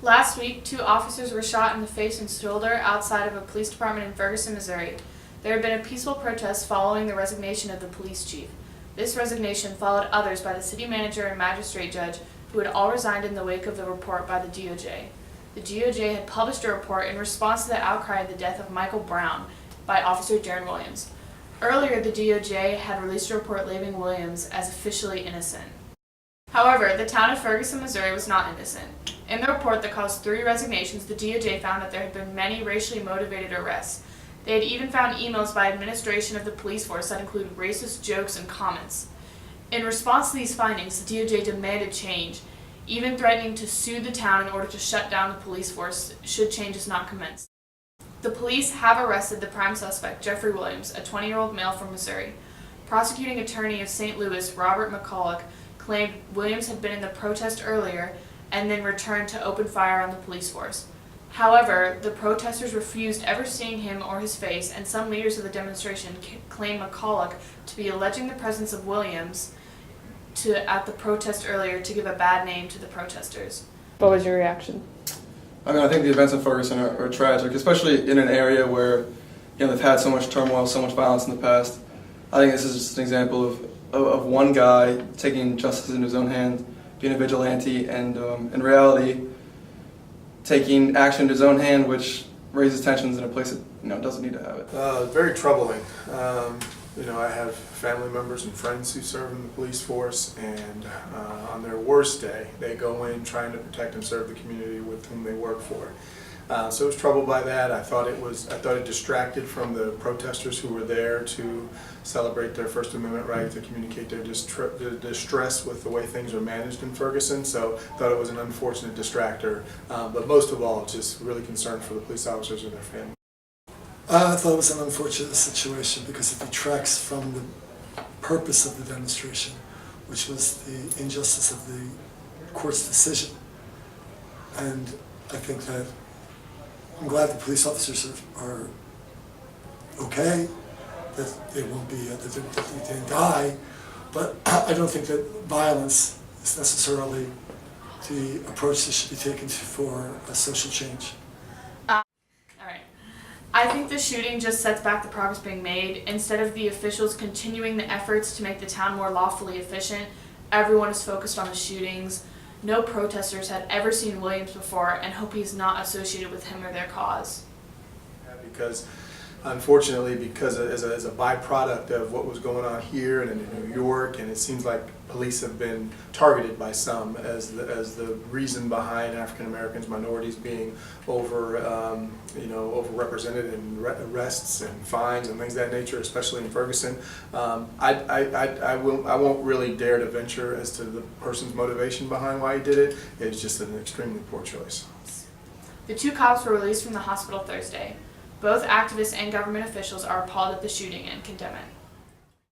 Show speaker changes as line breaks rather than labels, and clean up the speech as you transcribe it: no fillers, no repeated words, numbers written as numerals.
Last week, 2 officers were shot in the face and shoulder outside of a police department in Ferguson, Missouri. There had been a peaceful protest following the resignation of the police chief. This resignation followed others by the city manager and magistrate judge, who had all resigned in the wake of the report by the DOJ. The DOJ had published a report in response to the outcry of the death of Michael Brown by Officer Jaron Williams. Earlier, the DOJ had released a report labeling Williams as officially innocent. However, the town of Ferguson, Missouri was not innocent. In the report that caused 3 resignations, the DOJ found that there had been many racially motivated arrests. They had even found emails by administration of the police force that included racist jokes and comments. In response to these findings, the DOJ demanded change, even threatening to sue the town in order to shut down the police force should changes not commence. The police have arrested the prime suspect, Jeffrey Williams, a 20-year-old male from Missouri. Prosecuting attorney of St. Louis, Robert McCulloch, claimed Williams had been in the protest earlier and then returned to open fire on the police force. However, the protesters refused ever seeing him or his face, and some leaders of the demonstration claimed McCulloch to be alleging the presence of Williams at the protest earlier to give a bad name to the protesters.
What was your reaction?
I mean, I think the events in Ferguson are tragic, especially in an area where they've had so much turmoil, so much violence in the past. I think this is just an example of one guy taking justice into his own hands, being a vigilante, and in reality, taking action into his own hand, which raises tensions in a place that doesn't need to have it.
Very troubling. I have family members and friends who serve in the police force, and on their worst day, they go in trying to protect and serve the community with whom they work for. So I was troubled by that. I thought it distracted from the protesters who were there to celebrate their First Amendment right to communicate their distress with the way things are managed in Ferguson. So I thought it was an unfortunate distractor, but most of all, just really concerned for the police officers and their families.
I thought it was an unfortunate situation because it detracts from the purpose of the demonstration, which was the injustice of the court's decision. And I think that I'm glad the police officers are okay, that they won't be, that they didn't die, but I don't think that violence is necessarily the approach that should be taken for a social change.
I think the shooting just sets back the progress being made. Instead of the officials continuing the efforts to make the town more lawfully efficient, everyone is focused on the shootings. No protesters had ever seen Williams before and hope he's not associated with him or their cause.
Because unfortunately, as a byproduct of what was going on here and in New York, and it seems like police have been targeted by some as the reason behind African Americans, minorities being overrepresented in arrests and fines and things of that nature, especially in Ferguson. I won't really dare to venture as to the person's motivation behind why he did it. It's just an extremely poor choice.
The 2 cops were released from the hospital Thursday. Both activists and government officials are appalled at the shooting and condemn it.